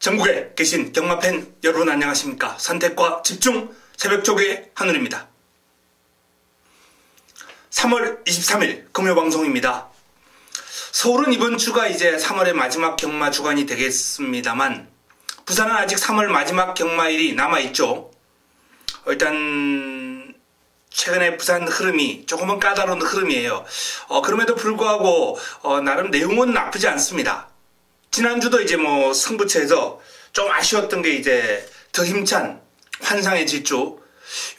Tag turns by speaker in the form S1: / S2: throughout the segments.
S1: 전국에 계신 경마팬 여러분 안녕하십니까. 선택과 집중 새벽조개 한울입니다. 3월 23일 금요방송입니다. 서울은 이번 주가 이제 3월의 마지막 경마 주간이 되겠습니다만 부산은 아직 3월 마지막 경마일이 남아있죠. 일단 최근에 부산 흐름이 조금은 까다로운 흐름이에요. 그럼에도 불구하고 나름 내용은 나쁘지 않습니다. 지난주도 이제 승부처에서 좀 아쉬웠던 게 이제 더 힘찬 환상의 질주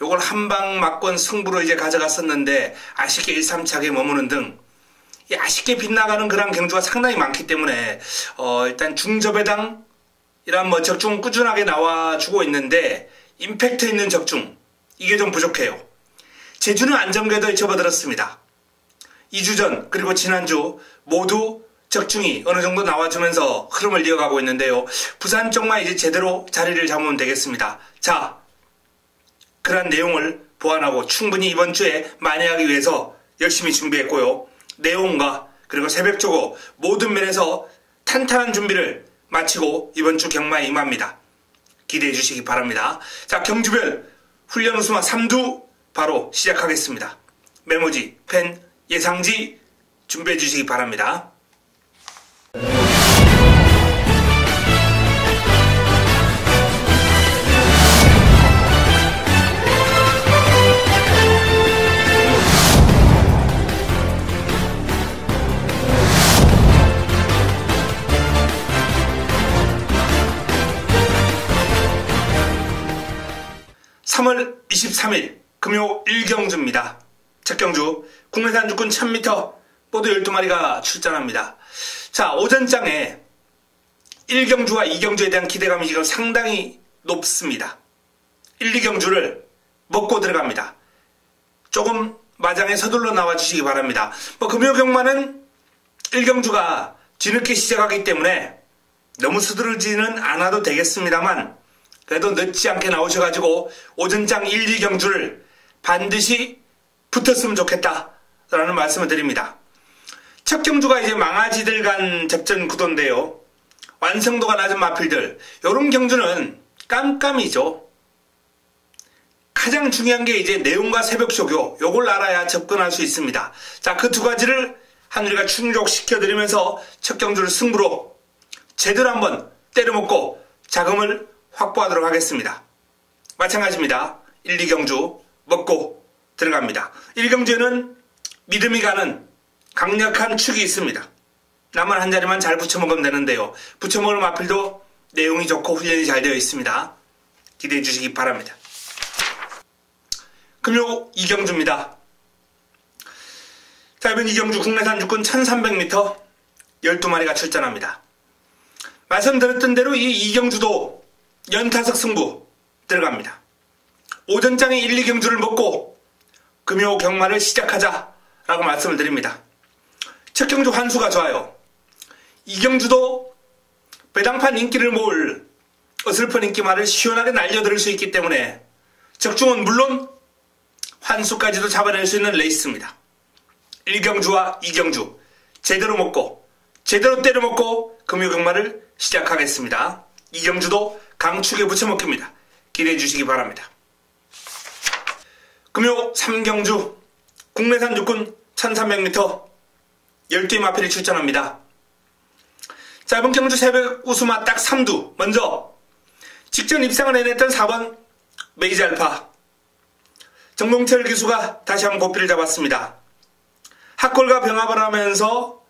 S1: 요걸 한방 막권 승부로 이제 가져갔었는데 아쉽게 1-3차게 머무는 등 아쉽게 빗나가는 그런 경주가 상당히 많기 때문에 일단 중저배당 이런 적중은 꾸준하게 나와주고 있는데 임팩트 있는 적중 이게 좀 부족해요. 제주는 안정궤도에 접어들었습니다. 2주 전 그리고 지난주 모두 적중이 어느 정도 나와주면서 흐름을 이어가고 있는데요. 부산 쪽만 이제 제대로 자리를 잡으면 되겠습니다. 자, 그런 내용을 보완하고 충분히 이번 주에 만회하기 위해서 열심히 준비했고요. 내용과 그리고 새벽조고 모든 면에서 탄탄한 준비를 마치고 이번 주 경마에 임합니다. 기대해 주시기 바랍니다. 자, 경주별 훈련 우수마 3두 바로 시작하겠습니다. 메모지, 펜, 예상지 준비해 주시기 바랍니다. (3월 23일) 금요 1경주입니다. 첫 경주 국내산 주권 1000m 모두 12마리가 출전합니다. 자, 오전장에 1경주와 2경주에 대한 기대감이 지금 상당히 높습니다. 1, 2경주를 먹고 들어갑니다. 조금 마장에 서둘러 나와주시기 바랍니다. 금요 경마는 1경주가 뒤늦게 시작하기 때문에 너무 서두르지는 않아도 되겠습니다만 그래도 늦지 않게 나오셔가지고 오전장 1, 2경주를 반드시 붙었으면 좋겠다라는 말씀을 드립니다. 첫 경주가 이제 망아지들 간 접전 구도인데요. 완성도가 낮은 마필들 이런 경주는 깜깜이죠. 가장 중요한 게 이제 내용과 새벽쇼교 요걸 알아야 접근할 수 있습니다. 자, 그 두 가지를 한우리가 충족시켜드리면서 첫 경주를 승부로 제대로 한번 때려먹고 자금을 확보하도록 하겠습니다. 마찬가지입니다. 1, 2경주 먹고 들어갑니다. 1경주에는 믿음이 가는 강력한 축이 있습니다. 나만 한 자리만 잘 붙여먹으면 되는데요. 붙여먹을 마필도 내용이 좋고 훈련이 잘 되어 있습니다. 기대해 주시기 바랍니다. 금요 2경주입니다. 자, 이번 2경주 국내산 주권 1300m 12마리가 출전합니다. 말씀드렸던 대로 이 2경주도 연타석 승부 들어갑니다. 오전장에 1, 2경주를 먹고 금요 경마를 시작하자라고 말씀을 드립니다. 첫 경주 환수가 좋아요. 2경주도 배당판 인기를 모을 어설픈 인기말을 시원하게 날려드릴 수 있기 때문에 적중은 물론 환수까지도 잡아낼 수 있는 레이스입니다. 1경주와 2경주 제대로 먹고 제대로 때려먹고 금요 경마를 시작하겠습니다. 2경주도 강축에 붙여먹힙니다. 기대해 주시기 바랍니다. 금요 3경주 국내산 주권 1300m 12의 마필이 출전합니다. 자, 이번 경주 새벽 우수마 딱 3두. 먼저 직전 입상을 해냈던 4번 메이지알파 정동철 기수가 다시 한번 고삐를 잡았습니다. 핫골과 병합을 하면서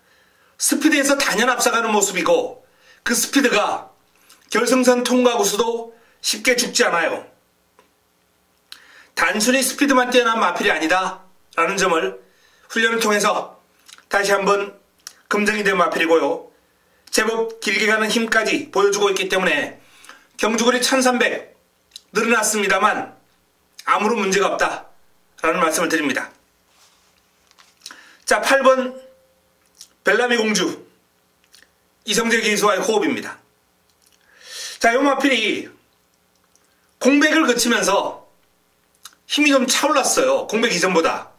S1: 스피드에서 단연 앞서가는 모습이고 그 스피드가 결승선 통과 구수도 쉽게 죽지 않아요. 단순히 스피드만 뛰어난 마필이 아니다 라는 점을 훈련을 통해서 다시 한번 검증이 된 마필이고요. 제법 길게 가는 힘까지 보여주고 있기 때문에 경주거리 1300 늘어났습니다만 아무런 문제가 없다 라는 말씀을 드립니다. 자, 8번 벨라미 공주 이성재 기수와의 호흡입니다. 자, 요 마필이 공백을 거치면서 힘이 좀 차올랐어요. 공백 이전보다.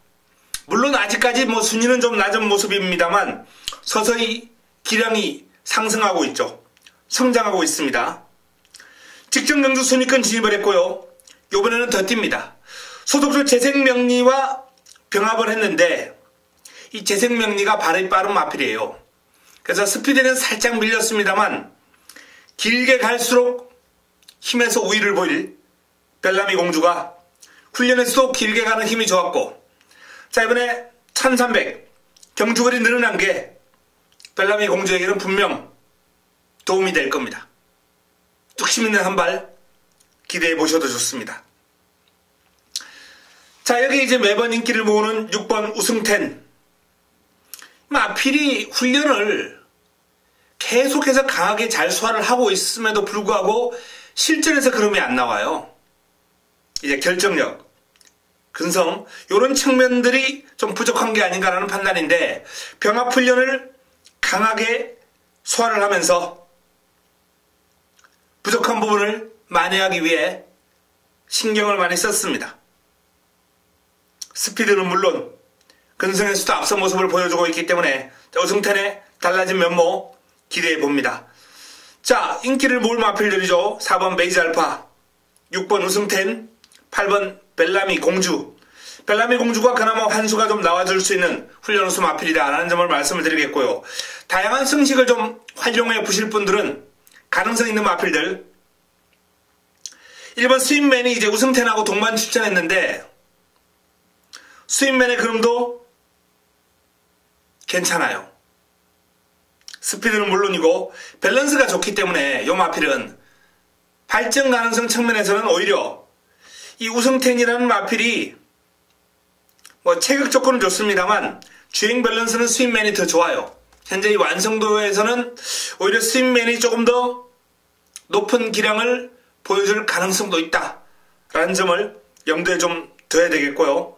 S1: 물론 아직까지 순위는 좀 낮은 모습입니다만 서서히 기량이 상승하고 있죠. 성장하고 있습니다. 직전 경주 순위권 진입을 했고요. 이번에는 더 뜁니다. 소속주 재생명리와 병합을 했는데 이 재생명리가 발이 빠른 마필이에요. 그래서 스피드는 살짝 밀렸습니다만 길게 갈수록 힘에서 우위를 보일 벨라미 공주가 훈련에서도 길게 가는 힘이 좋았고, 자, 이번에 1300 경주거리 늘어난 게 벨라미 공주에게는 분명 도움이 될 겁니다. 뚝심 있는 한 발 기대해 보셔도 좋습니다. 자, 여기 이제 매번 인기를 모으는 6번 우승텐. 마필이 훈련을 계속해서 강하게 잘 소화를 하고 있음에도 불구하고 실전에서 그름이 안 나와요. 이제 결정력, 근성, 이런 측면들이 좀 부족한 게 아닌가라는 판단인데, 병합 훈련을 강하게 소화를 하면서 부족한 부분을 만회하기 위해 신경을 많이 썼습니다. 스피드는 물론 근성에서도 앞선 모습을 보여주고 있기 때문에 우승텐의 달라진 면모 기대해 봅니다. 자, 인기를 모을 마필들이죠. 4번 메이즈알파, 6번 우승텐, 8번 벨라미 공주. 벨라미 공주가 그나마 환수가 좀 나와줄 수 있는 훈련 우수 마필이다라는 점을 말씀을 드리겠고요. 다양한 승식을 좀 활용해 보실 분들은 가능성 있는 마필들. 1번 스윗맨이 이제 우승텐하고 동반 출전했는데 스윗맨의 그림도 괜찮아요. 스피드는 물론이고 밸런스가 좋기 때문에 이 마필은 발전 가능성 측면에서는 오히려 이 우승텐이라는 마필이 뭐 체격 조건은 좋습니다만 주행 밸런스는 스윗맨이 더 좋아요. 현재 이 완성도에서는 오히려 스윗맨이 조금 더 높은 기량을 보여줄 가능성도 있다라는 점을 염두에 좀 둬야 되겠고요.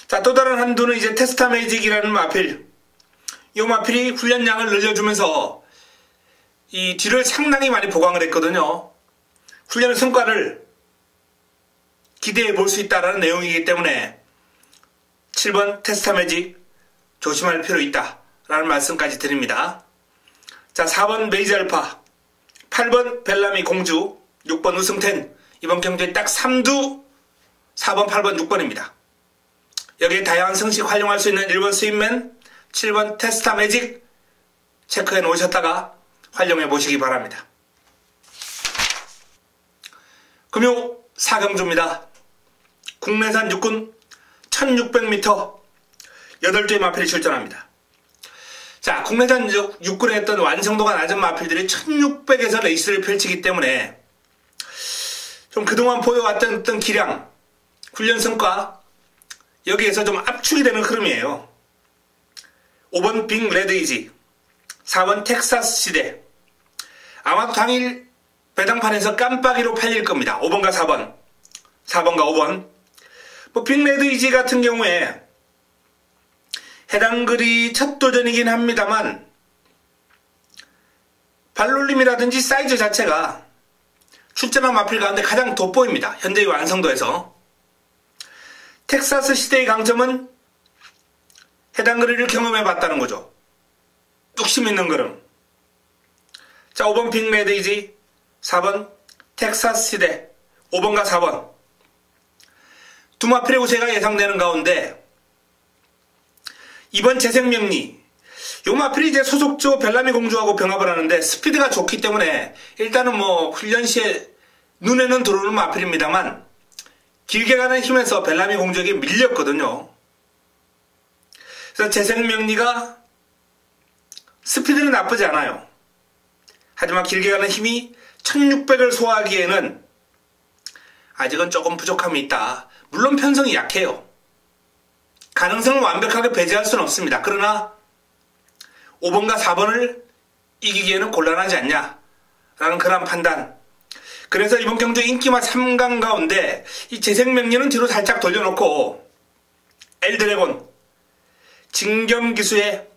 S1: 자, 또 다른 한두는 이제 테스타 매직이라는 마필. 이 마필이 훈련량을 늘려주면서 이 뒤를 상당히 많이 보강을 했거든요. 훈련의 성과를 기대해 볼 수 있다는 내용이기 때문에 7번 테스타 매직 조심할 필요 있다라는 말씀까지 드립니다. 자, 4번 메이즈알파, 8번 벨라미 공주, 6번 우승텐. 이번 경주에 딱 3두 4번, 8번, 6번입니다. 여기에 다양한 승식 활용할 수 있는 1번 스윗맨, 7번 테스타 매직 체크해 놓으셨다가 활용해 보시기 바랍니다. 금요 4경주입니다. 국내산 육군 1600m 8조의 마필이 출전합니다. 자, 국내산 육군에 했던 완성도가 낮은 마필들이 1600에서 레이스를 펼치기 때문에 좀 그동안 보여왔던 어떤 기량, 훈련 성과 여기에서 좀 압축이 되는 흐름이에요. 5번 빅 레드이지, 4번 텍사스 시대. 아마도 당일 배당판에서 깜빡이로 팔릴 겁니다. 5번과 4번, 4번과 5번. 뭐 빅 레드이지 같은 경우에 해당 글이 첫 도전이긴 합니다만 발놀림이라든지 사이즈 자체가 출전한 마필 가운데 가장 돋보입니다. 현재의 완성도에서. 텍사스 시대의 강점은 해당 거리를 경험해 봤다는 거죠. 뚝심 있는 걸음. 자, 5번 빅 레드이지, 4번 텍사스 시대, 5번과 4번. 두 마필의 우세가 예상되는 가운데 2번 재생명리. 요 마필이 이제 소속조 벨라미 공주하고 병합을 하는데 스피드가 좋기 때문에 일단은 뭐 훈련 시에 눈에는 들어오는 마필입니다만 길게 가는 힘에서 벨라미 공주에게 밀렸거든요. 그래서 재생명리가 스피드는 나쁘지 않아요. 하지만 길게 가는 힘이 1600을 소화하기에는 아직은 조금 부족함이 있다. 물론 편성이 약해요. 가능성을 완벽하게 배제할 수는 없습니다. 그러나 5번과 4번을 이기기에는 곤란하지 않냐 라는 그런 판단. 그래서 이번 경주 인기마 3강 가운데 이 재생명리는 뒤로 살짝 돌려놓고 엘드래곤, 진경기수의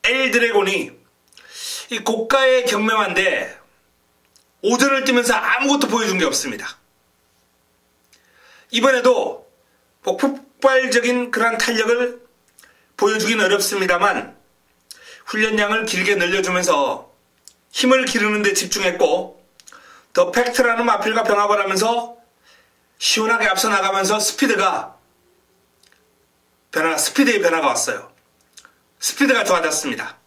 S1: 엘드래곤이 이 고가의 경매만데 오전을 뛰면서 아무것도 보여준 게 없습니다. 이번에도 폭발적인 그런 탄력을 보여주긴 어렵습니다만 훈련량을 길게 늘려주면서 힘을 기르는 데 집중했고 더 팩트라는 마필과 병합을 하면서 시원하게 앞서 나가면서 스피드의 변화가 왔어요. 스피드가 좋아졌습니다.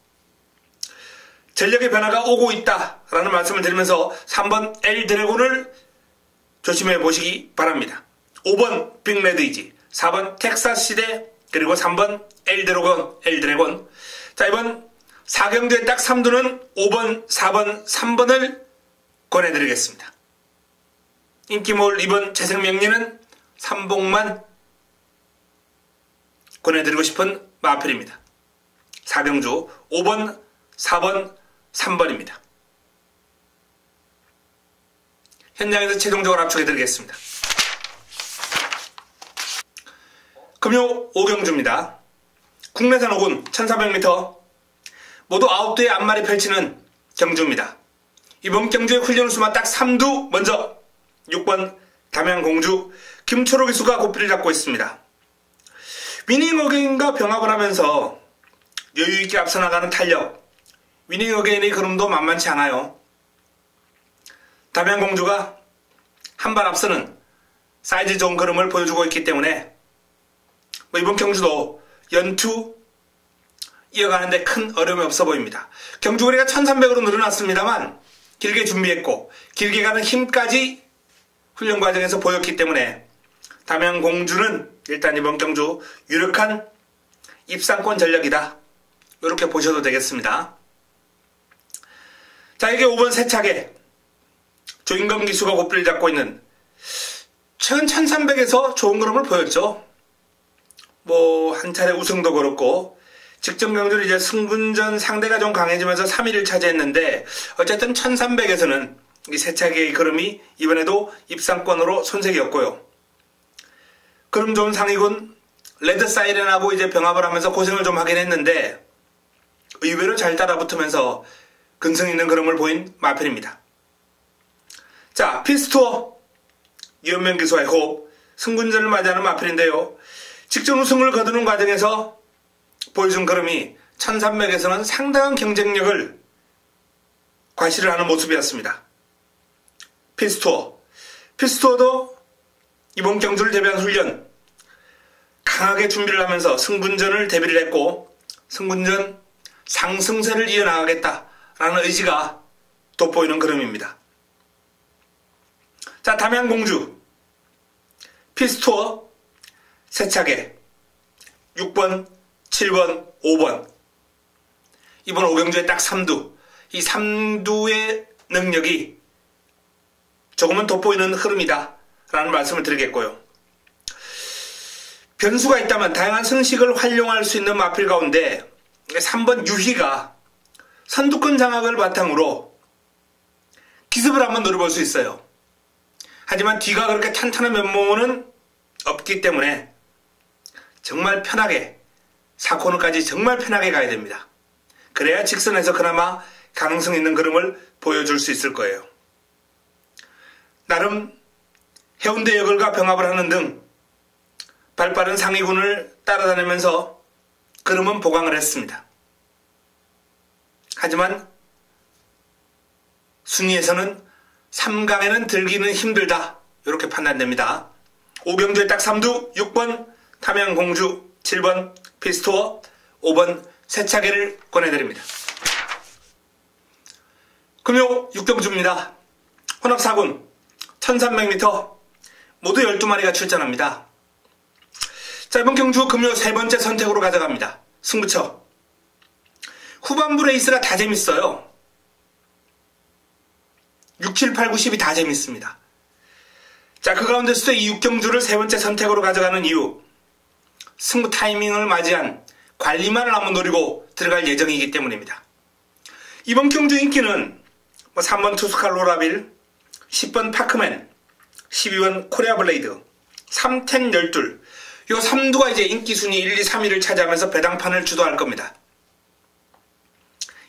S1: 전력의 변화가 오고 있다라는 말씀을 드리면서 3번 L 드래곤을 조심해 보시기 바랍니다. 5번 빅레드이지, 4번 텍사스 시대, 그리고 3번 L 드래곤. 자, 이번 4경주의 딱 3두는 5번, 4번, 3번을 권해드리겠습니다. 인기몰 이번 재생명리는 3봉만 권해드리고 싶은 마필입니다. 4경주 5번, 4번, 3번입니다. 현장에서 최종적으로 압축해드리겠습니다. 금요 5경주입니다. 국내산 5군 1400m 모두 9대의 앞말이 펼치는 경주입니다. 이번 경주의 훈련 수만 딱 3두. 먼저 6번 담양공주 김초록 기수가 고삐를 잡고 있습니다. 위닝 어게인과 병합을 하면서 여유있게 앞서 나가는 탄력, 위닝 어게인의 걸음도 만만치 않아요. 담양공주가 한 발 앞서는 사이즈 좋은 걸음을 보여주고 있기 때문에 이번 경주도 연투 이어가는데 큰 어려움이 없어 보입니다. 경주거리가 1300으로 늘어났습니다만 길게 준비했고 길게 가는 힘까지 훈련 과정에서 보였기 때문에 담양공주는 일단 이번 경주 유력한 입상권 전력이다. 이렇게 보셔도 되겠습니다. 자, 이게 5번 세차게 조인건 기수가 고삐를 잡고 있는, 최근 1300에서 좋은 걸음을 보였죠. 한 차례 우승도 그렇고 직전 경주는 이제 승분전 상대가 좀 강해지면서 3위를 차지했는데 어쨌든 1300에서는 이 세차게의 걸음이 이번에도 입상권으로 손색이었고요. 걸음 좋은 상위군 레드 사이렌하고 이제 병합을 하면서 고생을 좀 하긴 했는데 의외로 잘 따라붙으면서 근성 있는 걸음을 보인 마필입니다. 자, 피스투어 이현명 기수와의 호흡, 승군전을 맞이하는 마필인데요. 직전 우승을 거두는 과정에서 보여준 걸음이 1300에서는 상당한 경쟁력을 과시를 하는 모습이었습니다. 피스투어도 이번 경주를 대비한 훈련 강하게 준비를 하면서 승분전을 대비를 했고 승분전 상승세를 이어나가겠다라는 의지가 돋보이는 걸음입니다. 자, 담양공주 피스투어 세차게 6번, 7번, 5번 이번 5경주에 딱 3두, 이 3두의 능력이 조금은 돋보이는 흐름이다 라는 말씀을 드리겠고요. 변수가 있다면 다양한 승식을 활용할 수 있는 마필 가운데 3번 유희가 선두권 장악을 바탕으로 기습을 한번 노려볼 수 있어요. 하지만 뒤가 그렇게 탄탄한 면모는 없기 때문에 정말 편하게 4코너까지 정말 편하게 가야 됩니다. 그래야 직선에서 그나마 가능성 있는 걸음을 보여줄 수 있을 거예요. 나름 해운대 여걸과 병합을 하는 등 발빠른 상위군을 따라다니면서 걸음은 보강을 했습니다. 하지만 순위에서는 3강에는 들기는 힘들다 이렇게 판단됩니다. 5경주에 딱 3두 6번 담양공주, 7번 피스투어, 5번 세차게를 권해드립니다. 금요 6경주입니다. 혼합 4군 1300m 모두 12마리가 출전합니다. 자, 이번 경주 금요 세 번째 선택으로 가져갑니다. 승부처. 후반부 레이스가 다 재밌어요. 6, 7, 8, 9, 10이 다 재밌습니다. 자, 그 가운데서도 이 6경주를 세 번째 선택으로 가져가는 이유, 승부 타이밍을 맞이한 관리만을 한번 노리고 들어갈 예정이기 때문입니다. 이번 경주 인기는 3번 투스칼 로라빌, 10번 파크맨, 12번 코리아 블레이드, 3텐 12, 요 3두가 이제 인기 순위 1, 2, 3위를 차지하면서 배당판을 주도할 겁니다.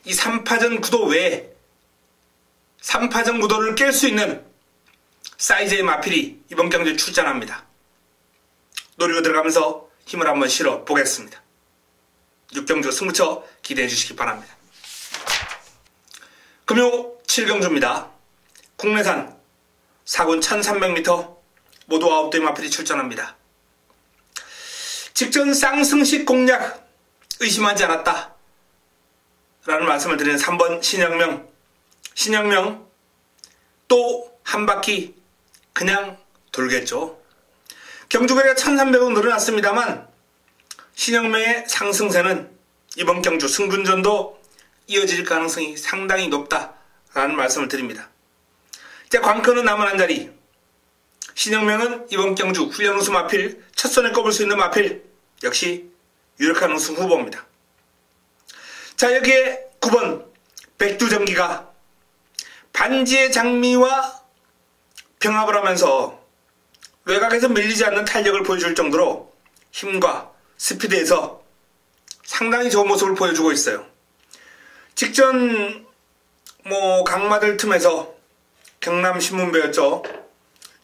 S1: 이 3파전 구도 외에 3파전 구도를 깰 수 있는 사이즈의 마필이 이번 경주에 출전합니다. 노리고 들어가면서 힘을 한번 실어 보겠습니다. 6경주 승부처 기대해 주시기 바랍니다. 금요 7경주입니다. 국내산 4군 1300m 모두 9대의 마필이 출전합니다. 직전 쌍승식 공략 의심하지 않았다 라는 말씀을 드리는 3번 신영명 또 한 바퀴 그냥 돌겠죠. 경주거리가 1300원 늘어났습니다만 신영명의 상승세는 이번 경주 승분전도 이어질 가능성이 상당히 높다라는 말씀을 드립니다. 이제 관건은 남은 한 자리. 신영명은 이번 경주 훈련 우승 마필, 첫 손에 꼽을 수 있는 마필, 역시 유력한 우승 후보입니다. 자, 여기에 9번 백두정기가 반지의 장미와 병합을 하면서 외곽에서 밀리지 않는 탄력을 보여줄 정도로 힘과 스피드에서 상당히 좋은 모습을 보여주고 있어요. 직전 강마들 틈에서 경남신문배였죠.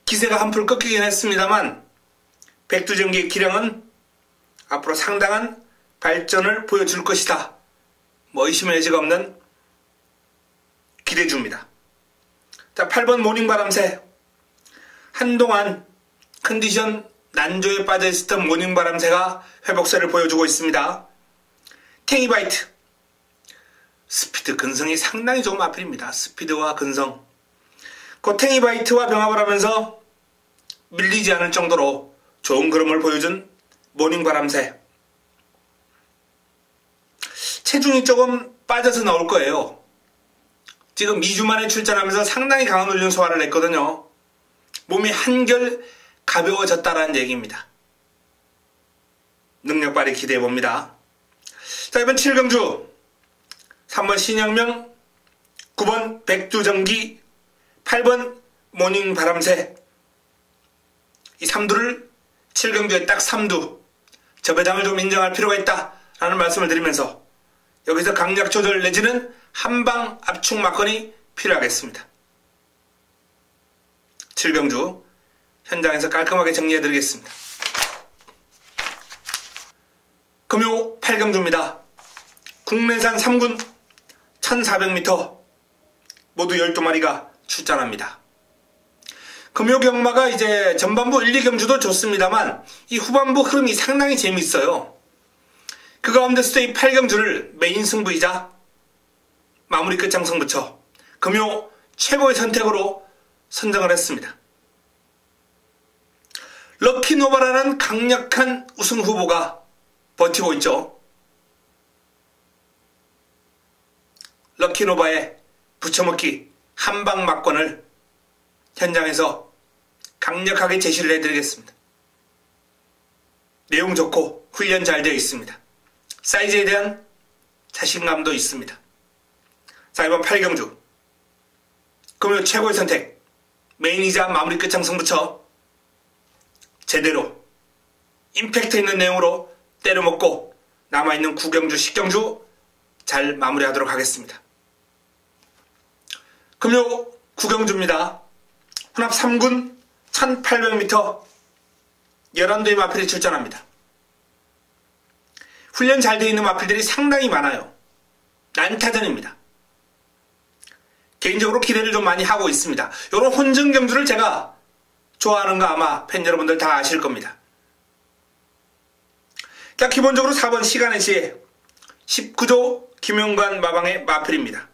S1: 기세가 한풀 꺾이긴 했습니다만 백두정기의 기량은 앞으로 상당한 발전을 보여줄 것이다. 의심의 여지가 없는 기대주입니다. 자, 8번 모닝바람새. 한동안 컨디션 난조에 빠져있었던 모닝바람새가 회복세를 보여주고 있습니다. 탱이바이트. 스피드, 근성이 상당히 좋은 마필입니다. 스피드와 근성. 그 탱이바이트와 병합을 하면서 밀리지 않을 정도로 좋은 그림을 보여준 모닝바람새. 체중이 조금 빠져서 나올 거예요. 지금 2주 만에 출전하면서 상당히 강한 훈련 소화를 했거든요. 몸이 한결 가벼워졌다라는 얘기입니다. 능력 발휘 기대해봅니다. 자, 이번 7경주 3번 신영명, 9번 백두정기, 8번 모닝바람새. 이 3두를 7경주에 딱 3두 저배당을 좀 인정할 필요가 있다라는 말씀을 드리면서 여기서 강약 조절 내지는 한방 압축 막건이 필요하겠습니다. 7경주 현장에서 깔끔하게 정리해드리겠습니다. 금요 8경주입니다. 국내산 3군 1400m 모두 12마리가 출전합니다. 금요 경마가 이제 전반부 1, 2경주도 좋습니다만 이 후반부 흐름이 상당히 재미있어요. 그 가운데서도 이 8경주를 메인 승부이자 마무리 끝장성 붙여 금요 최고의 선택으로 선정을 했습니다. 럭키노바라는 강력한 우승 후보가 버티고 있죠. 럭키노바의 붙여먹기 한방 막건을 현장에서 강력하게 제시를 해드리겠습니다. 내용 좋고 훈련 잘 되어 있습니다. 사이즈에 대한 자신감도 있습니다. 자, 이번 8경주 금요 최고의 선택 메인이자 마무리 끝장성 붙여 제대로 임팩트 있는 내용으로 때려먹고 남아있는 9경주, 10경주 잘 마무리하도록 하겠습니다. 금요 9경주입니다. 혼합 3군 1800m 11대의 마필이 출전합니다. 훈련 잘 되어 있는 마필들이 상당히 많아요. 난타전입니다. 개인적으로 기대를 좀 많이 하고 있습니다. 이런 혼전 경주를 제가 좋아하는 거 아마 팬 여러분들 다 아실 겁니다. 자, 기본적으로 4번 시간의 지혜 19조 김용관 마방의 마필입니다.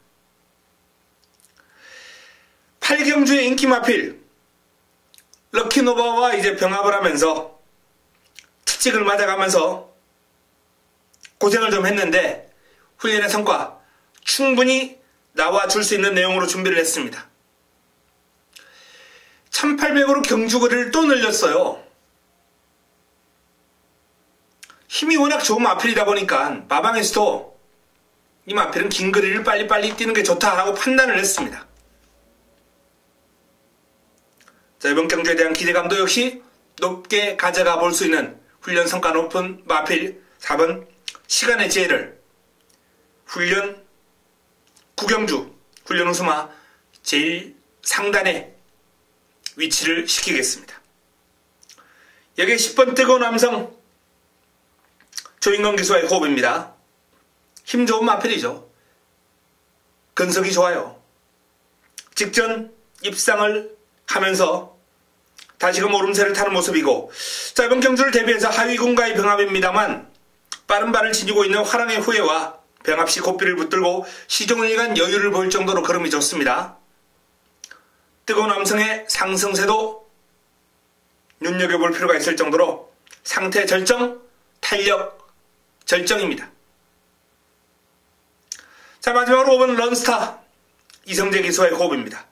S1: 8경주의 인기 마필 럭키노바와 이제 병합을 하면서 특직을 맞아가면서 고생을 좀 했는데 훈련의 성과 충분히 나와줄 수 있는 내용으로 준비를 했습니다. 1800으로 경주거리를 또 늘렸어요. 힘이 워낙 좋은 마필이다 보니까 마방에서도 이 마필은 긴 거리를 빨리빨리 뛰는 게 좋다라고 판단을 했습니다. 자, 이번 경주에 대한 기대감도 역시 높게 가져가 볼 수 있는 훈련 성과 높은 마필 4번 시간의 지혜를 훈련 9경주 훈련 우승화 제일 상단에 위치를 시키겠습니다. 여기 10번 뜨거운 남성 조인건 기수와의 호흡입니다. 힘 좋은 마필이죠. 근성이 좋아요. 직전 입상을 하면서 다시금 오름세를 타는 모습이고, 자, 이번 경주를 대비해서 하위군과의 병합입니다만 빠른 발을 지니고 있는 화랑의 후예와 병합시 고삐를 붙들고 시종일관 여유를 보일 정도로 걸음이 좋습니다. 뜨거운 함성의 상승세도 눈여겨볼 필요가 있을 정도로 상태 절정, 탄력 절정입니다. 자, 마지막으로 5번 런스타 이성재 기수와의 호흡입니다.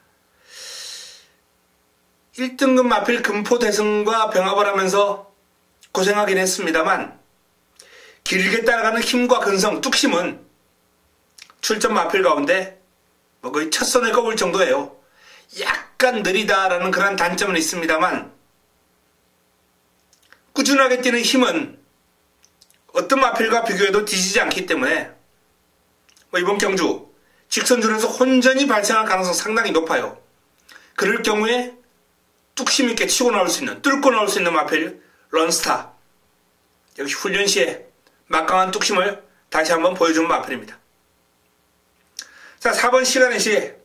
S1: 1등급 마필 금포대승과 병합을 하면서 고생하긴 했습니다만 길게 따라가는 힘과 근성, 뚝심은 출전 마필 가운데 거의 첫 손에 꼽을 정도예요. 약간 느리다라는 그런 단점은 있습니다만 꾸준하게 뛰는 힘은 어떤 마필과 비교해도 뒤지지 않기 때문에 이번 경주 직선줄에서 혼전이 발생할 가능성 상당히 높아요. 그럴 경우에 뚝심 있게 치고 나올 수 있는, 뚫고 나올 수 있는 마필 런스타, 역시 훈련 시에 막강한 뚝심을 다시 한번 보여주는 마필입니다. 자, 4번 시간의 시에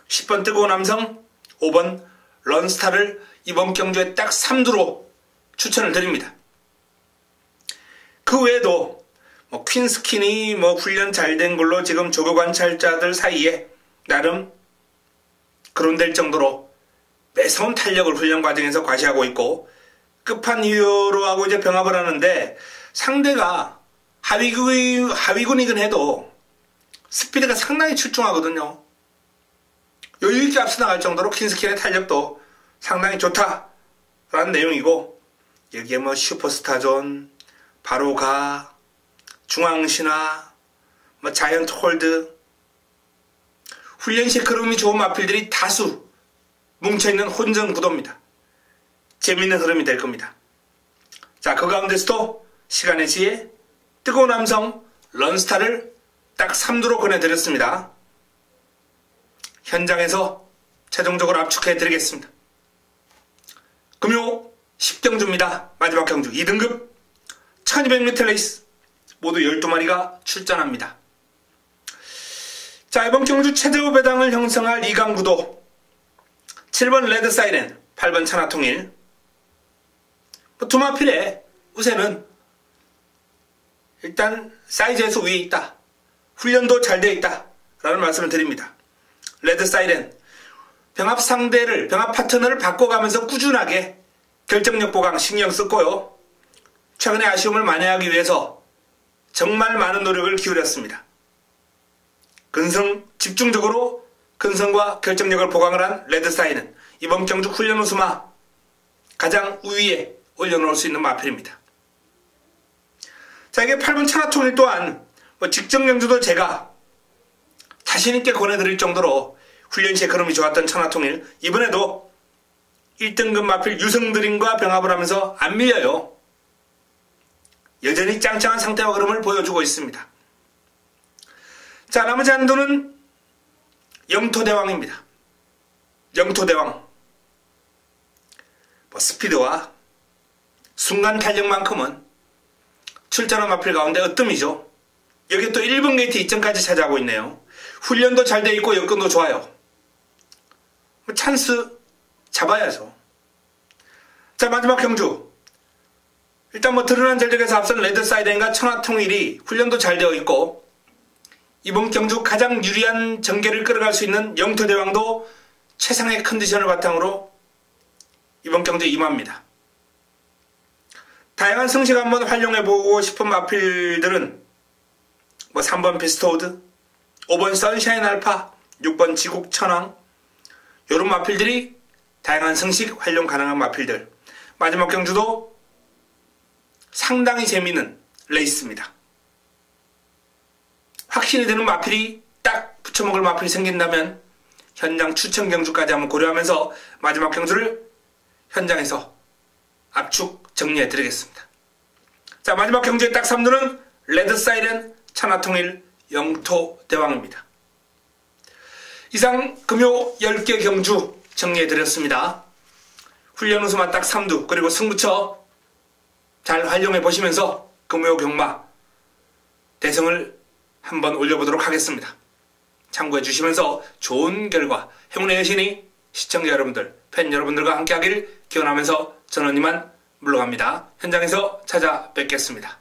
S1: 10번 뜨거운 함성, 5번 런스타를 이번 경주에 딱 3두로 추천을 드립니다. 그 외에도 퀸스킨이 훈련 잘 된 걸로 지금 조교 관찰자들 사이에 나름 거론될 정도로 매서운 탄력을 훈련 과정에서 과시하고 있고, 끝판 히어로하고 이제 병합을 하는데 상대가 하위군이긴 해도 스피드가 상당히 출중하거든요. 여유있게 앞서 나갈 정도로 퀸스킨의 탄력도 상당히 좋다라는 내용이고, 여기에 슈퍼스타존, 바로가, 중앙신화, 자이언트 홀드, 훈련 시 흐름이 좋은 마필들이 다수 뭉쳐있는 혼전 구도입니다. 재밌는 흐름이 될 겁니다. 자, 그 가운데서도 시간의 지혜, 뜨거운 함성, 런스타를 딱 3두로 권해드렸습니다. 현장에서 최종적으로 압축해드리겠습니다. 금요 10경주입니다. 마지막 경주 2등급 1200m 레이스 모두 12마리가 출전합니다. 자, 이번 경주 최대호 배당을 형성할 2강 구도 7번 레드 사이렌, 8번 천하통일. 두 마필의 우세는 일단 사이즈에서 위에 있다. 훈련도 잘 되어 있다. 라는 말씀을 드립니다. 레드 사이렌, 병합 상대를, 병합 파트너를 바꿔가면서 꾸준하게 결정력 보강 신경 썼고요. 최근에 아쉬움을 만회하기 위해서 정말 많은 노력을 기울였습니다. 집중적으로 근성과 결정력을 보강을 한 레드 사이렌, 이번 경주 훈련 우수마 가장 우위에 올려놓을 수 있는 마필입니다. 자, 이게 8번 천하통일 또한 직전 경주도 제가 자신있게 권해드릴 정도로 훈련 시에 걸음이 좋았던 천하통일, 이번에도 1등급 마필 유성드림과 병합을 하면서 안 밀려요. 여전히 짱짱한 상태와 걸음을 보여주고 있습니다. 자, 나머지 한도는 영토대왕입니다. 영토대왕. 스피드와 순간 탄력만큼은 출전한 마필 가운데 으뜸이죠. 여기 또 1번 게이트 2점까지 차지하고 있네요. 훈련도 잘 돼 있고 여건도 좋아요. 찬스 잡아야죠. 자, 마지막 경주. 일단 드러난 전적에서 앞선 레드 사이렌과 천하통일이 훈련도 잘 되어 있고, 이번 경주 가장 유리한 전개를 끌어갈 수 있는 영토대왕도 최상의 컨디션을 바탕으로 이번 경주에 임합니다. 다양한 성식 한번 활용해보고 싶은 마필들은 3번 비스토우드, 5번 선샤인 알파, 6번 지국 천왕, 이런 마필들이 다양한 성식 활용 가능한 마필들. 마지막 경주도 상당히 재미있는 레이스입니다. 확신이 드는 마필이 딱 붙여먹을 마필이 생긴다면 현장 추천 경주까지 한번 고려하면서 마지막 경주를 현장에서 압축 정리해 드리겠습니다. 자, 마지막 경주의 딱 3두는 레드 사이렌, 천하통일, 영토대왕입니다. 이상 금요 10개 경주 정리해 드렸습니다. 훈련 우수만 딱 3두, 그리고 승부처 잘 활용해 보시면서 금요 경마 대성을 한번 올려보도록 하겠습니다. 참고해 주시면서 좋은 결과, 행운의 여신이 시청자 여러분들, 팬 여러분들과 함께하길 기원하면서 저는 이만 물러갑니다. 현장에서 찾아뵙겠습니다.